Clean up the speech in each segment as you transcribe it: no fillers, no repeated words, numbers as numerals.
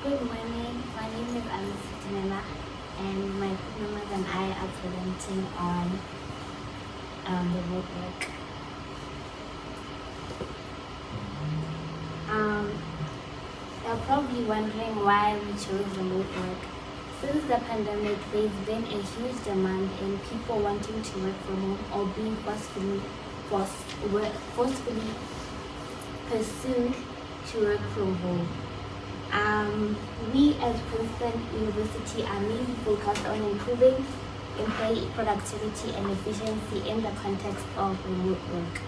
Good morning. My name is Alice Tinela, and my crew members and I are presenting on remote work. You're probably wondering why we chose remote work. Since the pandemic, there's been a huge demand in people wanting to work from home or being forcefully pursued to work from home. We as Princeton University are mainly focused on improving employee productivity and efficiency in the context of remote work.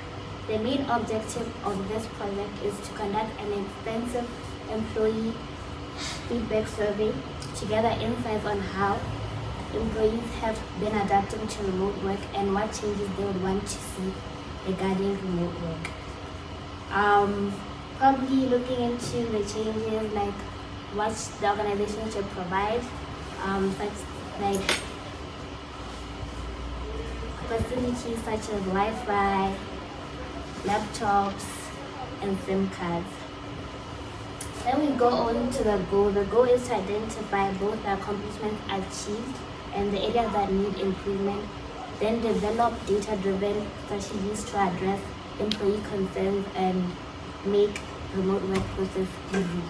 The main objective of this project is to conduct an extensive employee feedback survey to gather insights on how employees have been adapting to remote work and what changes they would want to see regarding remote work. Probably looking into the changes like what the organization should provide, such like facilities such as Wi-Fi, laptops, and SIM cards. Then we go on to the goal. The goal is to identify both the accomplishments achieved and the areas that need improvement, then develop data-driven strategies to address employee concerns and make remote work process easy.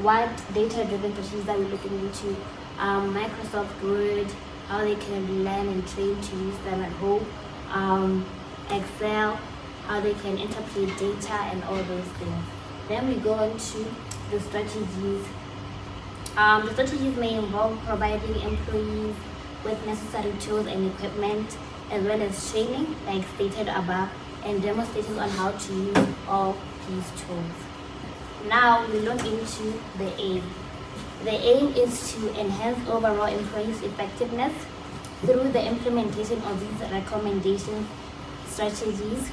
What data-driven strategies are we looking into? Microsoft Word, how they can learn and train to use them at home. Excel, how they can interpret data and all those things. Then we go on to the strategies. The strategies may involve providing employees with necessary tools and equipment, as well as training, like stated above, and demonstrations on how to use all these tools. Now we look into the aim. The aim is to enhance overall employees' effectiveness through the implementation of these recommendation strategies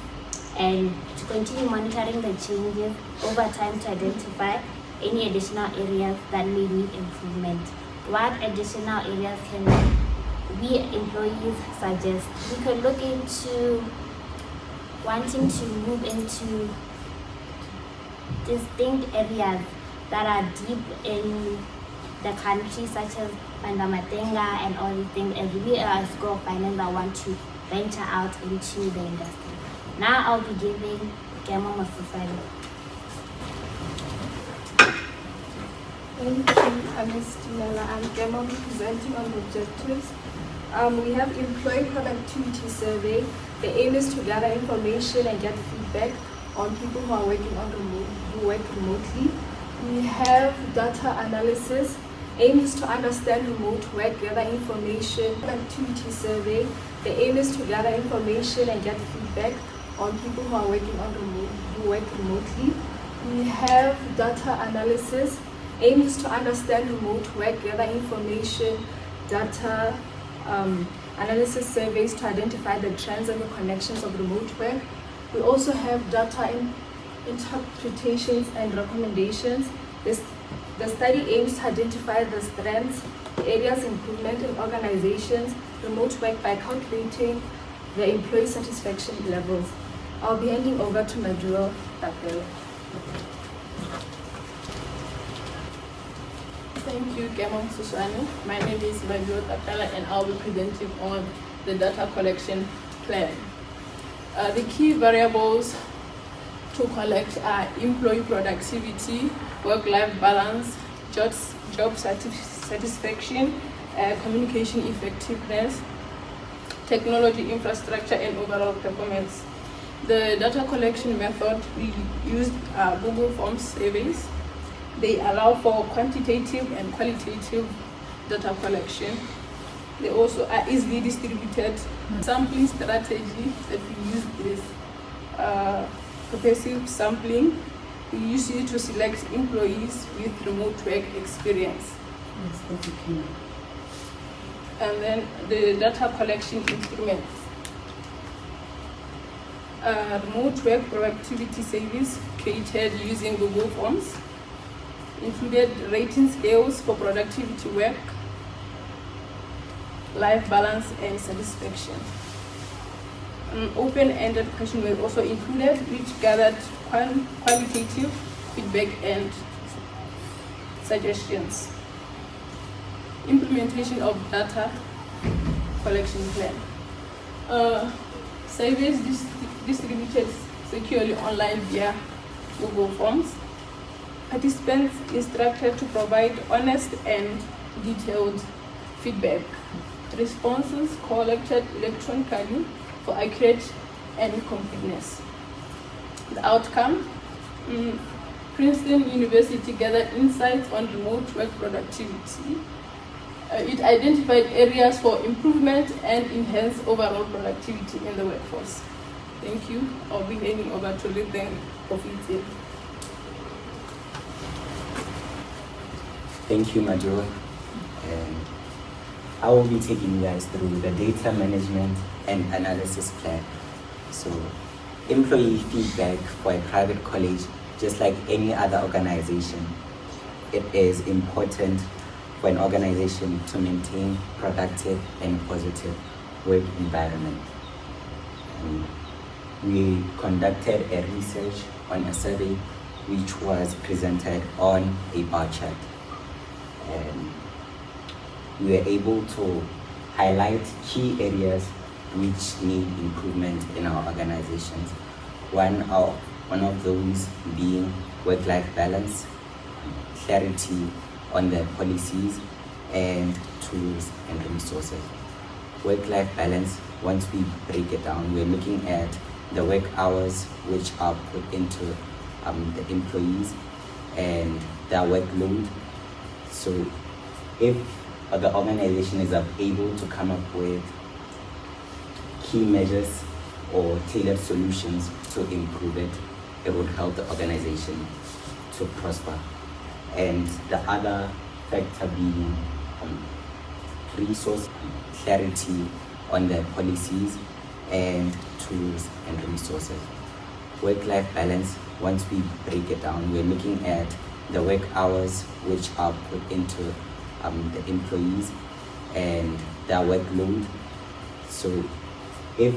and to continue monitoring the changes over time to identify any additional areas that may need improvement. What additional areas can we employees suggest? We could look into wanting to move into distinct areas that are deep in the country, such as Bandamatenga and all these things, as we are a school of finance that want to venture out into the industry. Now I'll be giving Kemo Mafufalo. Thank you, Ms. Tinela. I'm Kemo presenting on the objectives. We have employee productivity survey. The aim is to gather information and get feedback on people who are working who work remotely. We have data analysis. Aim is to understand remote work, gather information. Productivity survey. The aim is to gather information and get feedback on people who are working who work remotely. We have data analysis. Aim is to understand remote work, gather information, data analysis surveys to identify the trends and the connections of remote work. We also have data interpretations and recommendations. The study aims to identify the strengths, areas improvement in organizations, remote work by calculating the employee satisfaction levels. I'll be handing over to Maduro Tapelo. Thank you, Kemo Suswani. My name is Maduro Tapelo and I'll be presenting on the data collection plan. The key variables to collect are employee productivity, work-life balance, job satisfaction, communication effectiveness, technology infrastructure, and overall performance. The data collection method we used Google Forms surveys. They allow for quantitative and qualitative data collection. They also are easily distributed. Sampling strategy that we use is pervasive sampling. We use it to select employees with remote work experience. Yes, that's okay. And then the data collection instruments. Remote work productivity service created using Google Forms included rating scales for productivity work, life balance, and satisfaction. An open-ended question was also included, which gathered qualitative feedback and suggestions. Implementation of data collection plan. Surveys distributed securely online via Google Forms. Participants instructed to provide honest and detailed feedback. Responses collected electronically for accurate and completeness. The outcome, Princeton University gathered insights on remote work productivity. It identified areas for improvement and enhanced overall productivity in the workforce. Thank you. I'll be handing over to Litten of ETL. Thank you, Majo. I will be taking you guys through the data management and analysis plan. So, employee feedback for a private college, just like any other organization, it is important for an organization to maintain productive and positive work environment. We conducted a research on a survey which was presented on a bar chart. And we were able to highlight key areas which need improvement in our organizations. One of those being work-life balance, clarity on the policies and tools and resources. Work-life balance, once we break it down, we're looking at the work hours which are put into the employees and their workload. So if the organization is able to come up with key measures or tailored solutions to improve it, it would help the organization to prosper. And the other factor being resource clarity on the policies and tools and resources. Work-life balance, once we break it down, we're looking at the work hours which are put into the employees and their workload. So if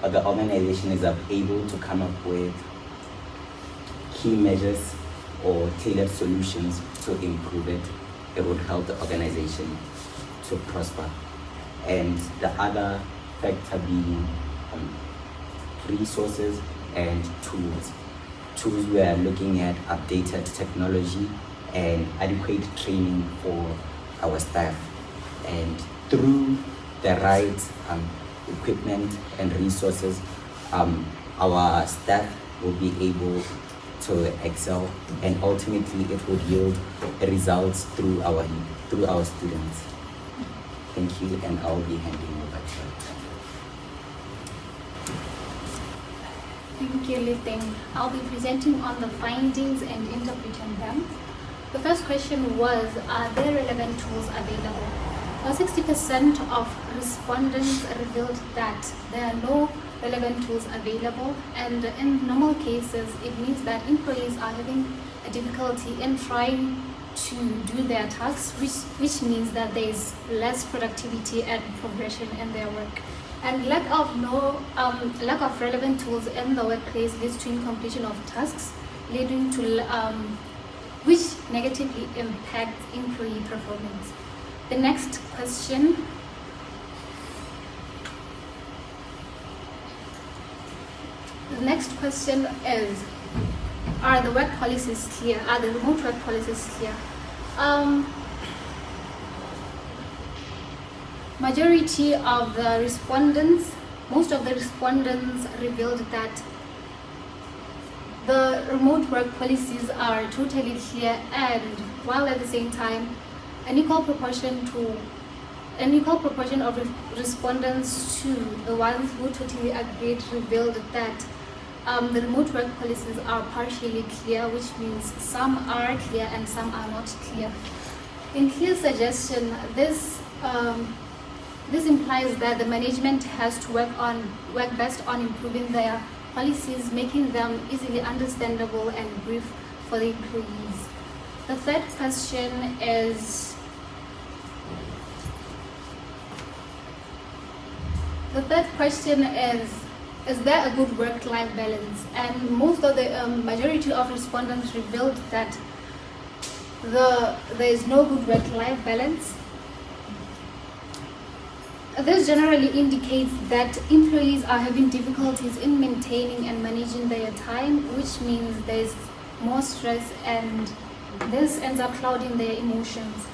the organization is able to come up with key measures or tailored solutions to improve it, it would help the organization to prosper. And the other factor being resources and tools. Tools, we are looking at updated technology and adequate training for our staff. And through the right equipment and resources, our staff will be able to excel, and ultimately it would yield results through our students. Thank you, and I'll be handing over to you. Thank you, Litten. I'll be presenting on the findings and interpreting them. The first question was, are there relevant tools available? Well, 60% of respondents revealed that there are no relevant tools available, and in normal cases, it means that employees are having a difficulty in trying to do their tasks, which means that there is less productivity and progression in their work. And lack of relevant tools in the workplace leads to incompletion of tasks, leading to which negatively impacts employee performance. The next question. The next question is, are the work policies clear? Are the remote work policies clear? Majority of the respondents, most of the respondents revealed that the remote work policies are totally clear, and while at the same time an equal proportion of respondents to the ones who totally agreed revealed that the remote work policies are partially clear, which means some are clear and some are not clear. In his suggestion, this implies that the management has to work best on improving their policies, making them easily understandable and brief for the employees. The third question is, is there a good work-life balance? And most of the majority of respondents revealed that there is no good work-life balance. This generally indicates that employees are having difficulties in maintaining and managing their time, which means there's more stress, and this ends up clouding their emotions.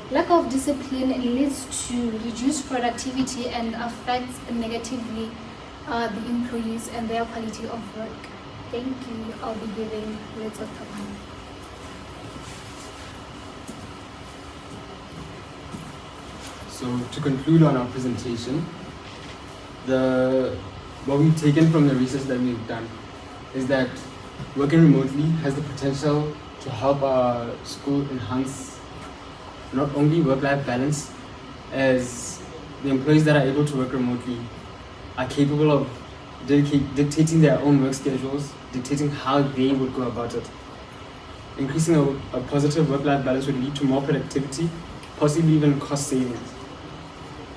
Lack of discipline leads to reduced productivity and affects negatively the employees and their quality of work. Thank you. I'll be giving Dr. Pan. So to conclude on our presentation, what we've taken from the research that we've done is that working remotely has the potential to help our school enhance not only work-life balance, as the employees that are able to work remotely are capable of dictating their own work schedules, dictating how they would go about it. Increasing a positive work-life balance would lead to more productivity, possibly even cost savings,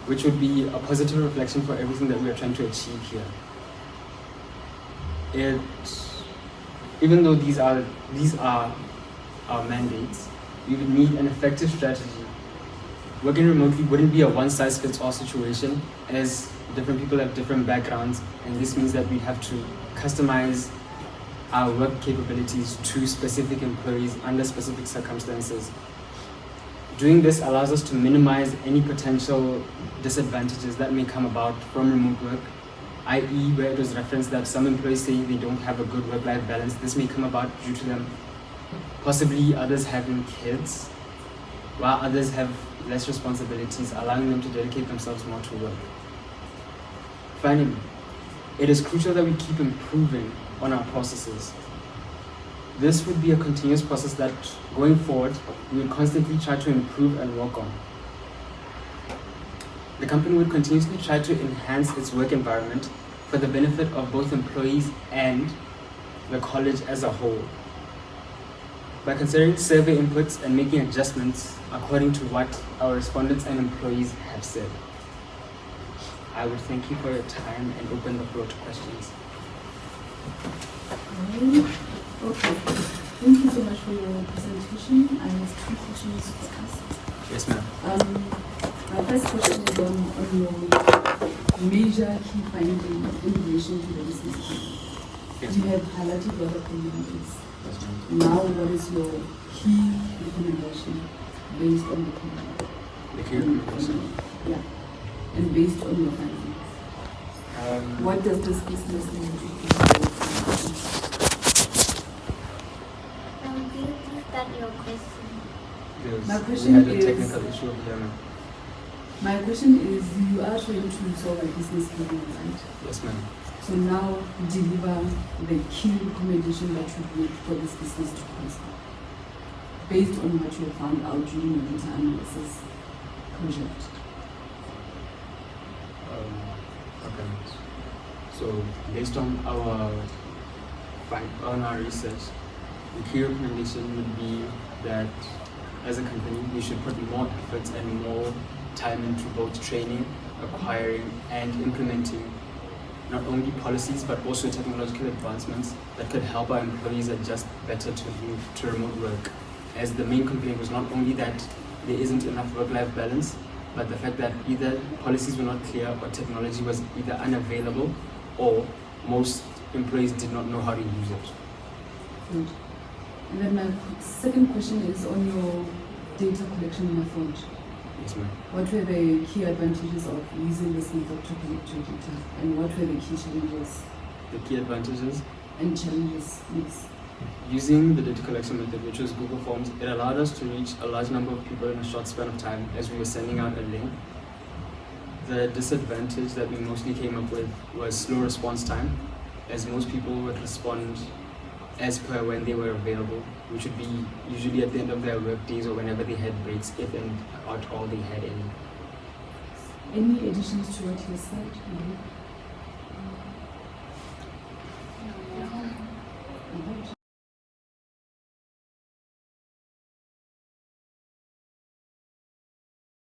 which would be a positive reflection for everything that we are trying to achieve here. Even though these are our mandates, we would need an effective strategy. Working remotely wouldn't be a one-size-fits-all situation, as different people have different backgrounds, and this means that we have to customize our work capabilities to specific employees under specific circumstances. Doing this allows us to minimize any potential disadvantages that may come about from remote work, i.e. where it was referenced that some employees say they don't have a good work-life balance. This may come about due to them possibly others having kids, while others have less responsibilities, allowing them to dedicate themselves more to work. Finally, it is crucial that we keep improving on our processes. This would be a continuous process that, going forward, we would constantly try to improve and work on. The company would continuously try to enhance its work environment for the benefit of both employees and the college as a whole, by considering survey inputs and making adjustments according to what our respondents and employees have said. I would thank you for your time and open the floor to questions. Okay, thank you so much for your presentation. I have two questions to discuss. Yes, ma'am. My first question is on your major key finding in relation to the business plan. Yes, You ma'am. have highlighted a lot of communities. Yes, ma'am. Now, what is your key recommendation based on the community? The key recommendation. Yeah, and based on your findings. Um, What does this business need to do? Can you please start your question? My we question had a is- technical issue over here, ma'am. My question is, you are trying to solve a business problem, right? Yes, ma'am. So now deliver the key recommendation that you make for this business to prosper, based on what you have found out during your data analysis project. Okay. So based on our research, the key recommendation would be that as a company we should put more effort and more time into both training, acquiring, and implementing not only policies but also technological advancements that could help our employees adjust better to move to remote work. As the main complaint was not only that there isn't enough work-life balance, but the fact that either policies were not clear or technology was either unavailable or most employees did not know how to use it. Good. And then my second question is on your data collection method. Yes, ma'am. What were the key advantages of using this method to collect your data, and what were the key challenges The key advantages. and challenges? Yes. Using the data collection method, which was Google Forms, it allowed us to reach a large number of people in a short span of time as we were sending out a link. The disadvantage that we mostly came up with was slow response time, as most people would respond as per when they were available, which would be usually at the end of their work days or whenever they had breaks, if and at all they had any. Any additions to what you said?